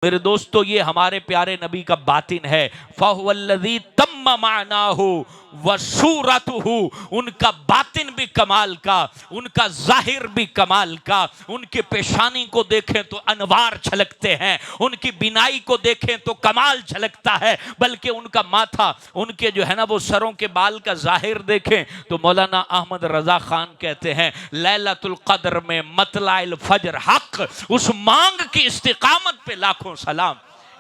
मेरे दोस्तों, ये हमारे प्यारे नबी का बातिन है। फहुवल्लज़ी तम्म मानाहु व सूरतहु, उनका बातिन भी कमाल का, उनका जाहिर भी कमाल का। उनकी पेशानी को देखें तो अनवार छलकते हैं, उनकी बिनाई को देखें तो कमाल छलकता है, बल्कि उनका माथा, उनके जो है ना वो सरों के बाल का जाहिर देखें तो मौलाना अहमद रजा खान कहते हैं लैलतुल कद्र में मतलाइल फजर हक, उस मांग की इस्तिकामत पे लाखों सलाम।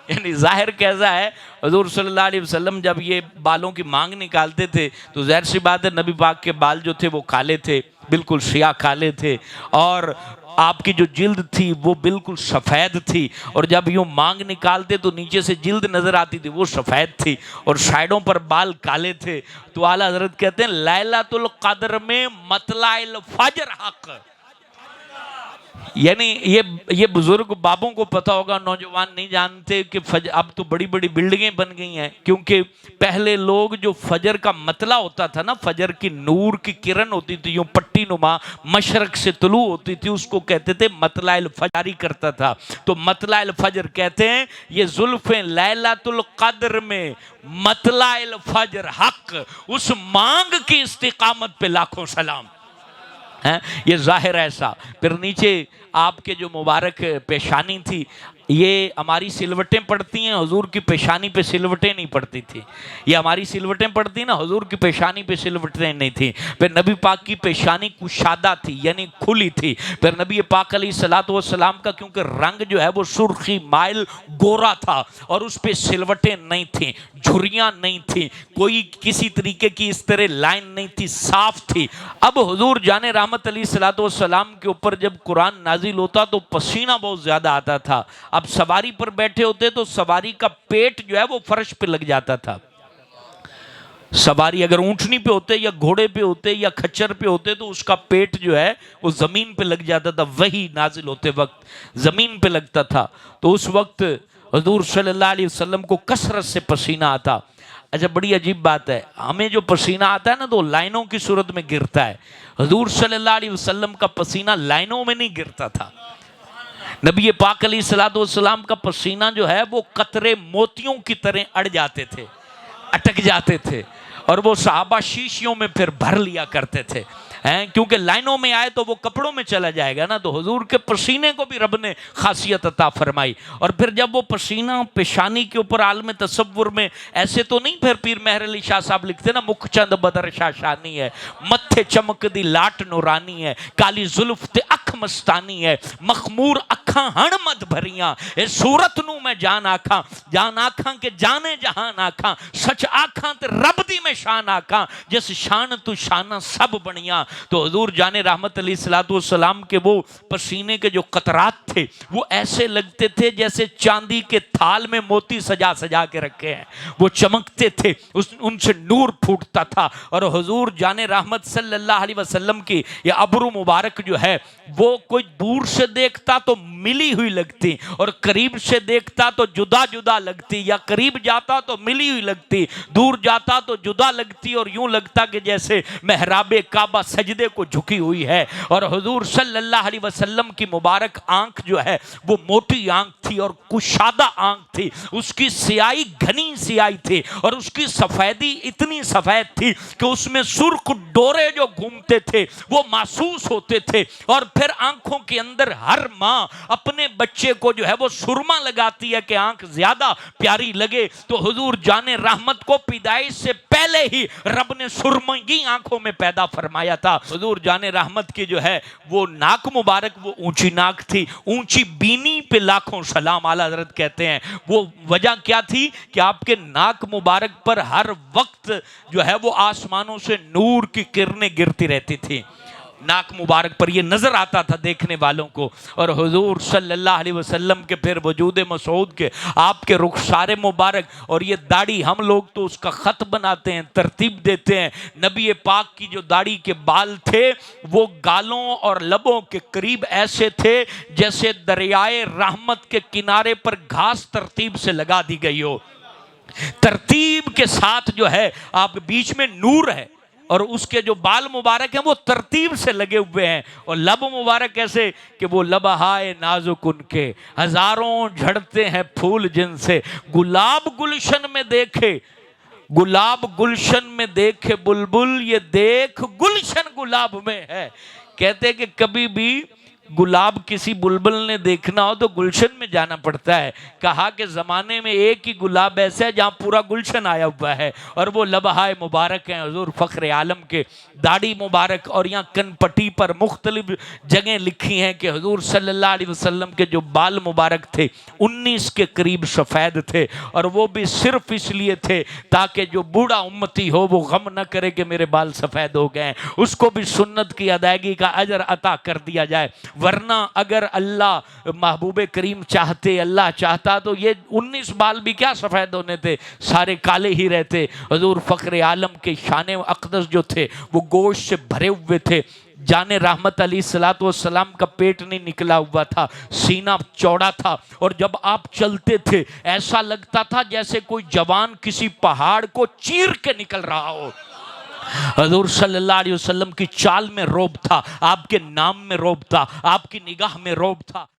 यानी जाहिर कैसा है, हुजूर सल्लल्लाहु अलैहि वसल्लम जब ये बालों की मांग निकालते थे तो जाहिर सी बात है नबी पाक के बाल जो थे वो काले थे, बिल्कुल शिया काले थे, और आपकी जो जिल्द थी वो बिल्कुल सफ़ेद थी, और जब यूँ मांग निकालते तो नीचे से जिल्द नज़र आती थी वो सफ़ेद थी, और साइडों पर बाल काले थे। तो आला हज़रत कहते हैं लैलतुल कद्र में मतलाइल फजर हक। यानी ये बुजुर्ग बाबों को पता होगा, नौजवान नहीं जानते कि अब तो बड़ी बड़ी बिल्डिंगें बन गई हैं, क्योंकि पहले लोग जो फजर का मतला होता था ना, फजर की नूर की किरण होती थी यूं पट्टी नुमा मशरक से तुलू होती थी, उसको कहते थे मतलाइल फजारी करता था। तो मतलाइल फजर कहते हैं ये जुल्फे लैलतुल कद्र में मतलाइल फजर हक, उस मांग की इस्तिकामत पे लाखों सलाम है। ये जाहिर ऐसा। फिर नीचे आपके जो मुबारक पेशानी थी, ये हमारी सिलवटें पड़ती हैं, हुजूर की पेशानी पे सिलवटें नहीं पड़ती थी। ये हमारी सिलवटें पड़ती ना, हुजूर की पेशानी पे सिलवटें नहीं थी। फिर नबी पाक की पेशानी कुशादा थी, यानी खुली थी। फिर नबी पाक अलैहिस्सलातु वस्सलाम का क्योंकि रंग जो है वो सुर्खी माइल गोरा था, और उस पे सिलवटें नहीं थी, झुर्रियाँ नहीं थी, कोई किसी तरीके की इस तरह लाइन नहीं थी, साफ थी। अब हुजूर जाने रहमत अलैहिस्सलातु वस्सलाम के ऊपर जब कुरान नाजिल होता तो पसीना बहुत ज़्यादा आता था। अब सवारी पर बैठे होते तो सवारी का पेट जो है वो फर्श पे लग जाता था। सवारी अगर ऊंटनी पे होते या घोड़े पे होते या खच्चर पे होते तो उसका पेट जो है वो जमीन पे लग जाता था, वही नाजिल होते वक्त जमीन पे लगता था। तो उस वक्त हुजूर सल्लल्लाहु अलैहि वसल्लम को कसरत से पसीना आता। अच्छा, बड़ी अजीब बात है, हमें जो पसीना आता है ना तो लाइनों की सूरत में गिरता है। हुजूर सल्लल्लाहु अलैहि वसल्लम का पसीना लाइनों में नहीं गिरता था। नबी पाक अलैहिस्सलातु वस्सलाम का पसीना जो है वो कतरे मोतियों की तरह अड़ जाते थे, अटक जाते थे, और वो सहाबा शीशियों में फिर भर लिया करते थे हैं, क्योंकि लाइनों में आए तो वो कपड़ों में चला जाएगा ना। तो हुजूर के पसीने को भी रब ने खासियत अता फरमाई। और फिर जब वो पसीना पेशानी के ऊपर आलम तसव्वुर में ऐसे तो नहीं, फिर पीर मेहर अली शाह साहब लिखते ना, मुख चंद बदर शाशानी है, मत्थे चमक दी लाट नूरानी है, काली जुल्फ ते अख मस्तानी है, मखमूर अखा हण मत भरियां, ए सूरत नू मैं जान आखा, जान आखा के जाने जहान आखा, सच आखा ते रब दी मैं शान आखा, जिस शान तू शाना सब बनिया। तो हुजूर जाने रहमत अलैहिस्सलातु वस्सलाम के वो पसीने के जो कतरात थे वो ऐसे लगते थे जैसे चांदी के थाल में मोती सजा सजा के रखे हैं, वो चमकते थे, उनसे नूर फूटता था। और हुजूर जाने रहमत सल्लल्लाहु अलैहि वसल्लम की ये अबरू मुबारक जो है वो कोई दूर से देखता तो मिली हुई लगती, और करीब से देखता तो जुदा जुदा लगती, या करीब जाता तो मिली हुई लगती, दूर जाता तो जुदा लगती, और यूं लगता कि जैसे मेहराबे काबा सजदे को झुकी हुई है। और हुजूर सल्लल्लाहु अलैहि वसल्लम की मुबारक आंख जो है वो मोटी आंख थी और कुशादा आंख थी, उसकी सियाही घनी सियाही थी, और उसकी सफेदी इतनी सफेद थी कि उसमें सुर्ख डोरे जो घूमते थे वो महसूस होते थे। और फिर आंखों के अंदर हर माँ अपने बच्चे को जो है वो सुरमा लगाती है कि आंख ज्यादा प्यारी लगे। तो हुजूर जाने रहमत को पैदाइश से पहले ही रब ने सुरमई आंखों में पैदा फरमाया था। हुजूर जाने रहमत की जो है वो नाक मुबारक वो ऊंची नाक थी, ऊंची बीनी पे लाखों सलाम। आला हज़रत कहते हैं वो वजह क्या थी कि आपके नाक मुबारक पर हर वक्त जो है वो आसमानों से नूर की किरणें गिरती रहती थी, नाक मुबारक पर ये नजर आता था देखने वालों को। और हुजूर सल्लल्लाहु अलैहि वसल्लम के फिर वजूद मसूद के आपके रुखसारे मुबारक और ये दाढ़ी, हम लोग तो उसका ख़त बनाते हैं, तरतीब देते हैं। नबी पाक की जो दाढ़ी के बाल थे वो गालों और लबों के करीब ऐसे थे जैसे दरियाए रहमत के किनारे पर घास तरतीब से लगा दी गई हो। तरतीब के साथ जो है आप बीच में नूर है, और उसके जो बाल मुबारक हैं वो तरतीब से लगे हुए हैं, और लब मुबारक ऐसे कि वो लब हाय नाजुक उनके, हजारों झड़ते हैं फूल जिनसे, गुलाब गुलशन में देखे, गुलाब गुलशन में देखे बुलबुल, ये देख गुलशन गुलाब में है। कहते कि कभी भी गुलाब किसी बुलबुल ने देखना हो तो गुलशन में जाना पड़ता है। कहा कि ज़माने में एक ही गुलाब ऐसा है जहाँ पूरा गुलशन आया हुआ है, और वो लबहाए मुबारक हैं हुजूर फ़ख्र आलम के, दाढ़ी मुबारक, और यहाँ कनपट्टी पर मुख्तलिफ जगह लिखी हैं कि हुजूर सल्लल्लाहु अलैहि वसल्लम के जो बाल मुबारक थे 19 के करीब सफ़ेद थे, और वो भी सिर्फ इसलिए थे ताकि जो बूढ़ा उम्मती हो वो गम न करे कि मेरे बाल सफ़ेद हो गए, उसको भी सुन्नत की अदायगी का अजर अता कर दिया जाए। वरना अगर अल्लाह महबूब करीम चाहते, अल्लाह चाहता, तो ये 19 बाल भी क्या सफ़ेद होने थे, सारे काले ही रहते। हुजूर फ़ख्र आलम के शान अक़दस जो थे वो गोश्त से भरे हुए थे। जाने रहमत अलैहिस्सलातु वस्सलाम का पेट नहीं निकला हुआ था, सीना चौड़ा था, और जब आप चलते थे ऐसा लगता था जैसे कोई जवान किसी पहाड़ को चीर के निकल रहा हो। हजूर सल्लल्लाहु अलैहि वसल्लम की चाल में रौब था, आपके नाम में रौब था, आपकी निगाह में रौब था।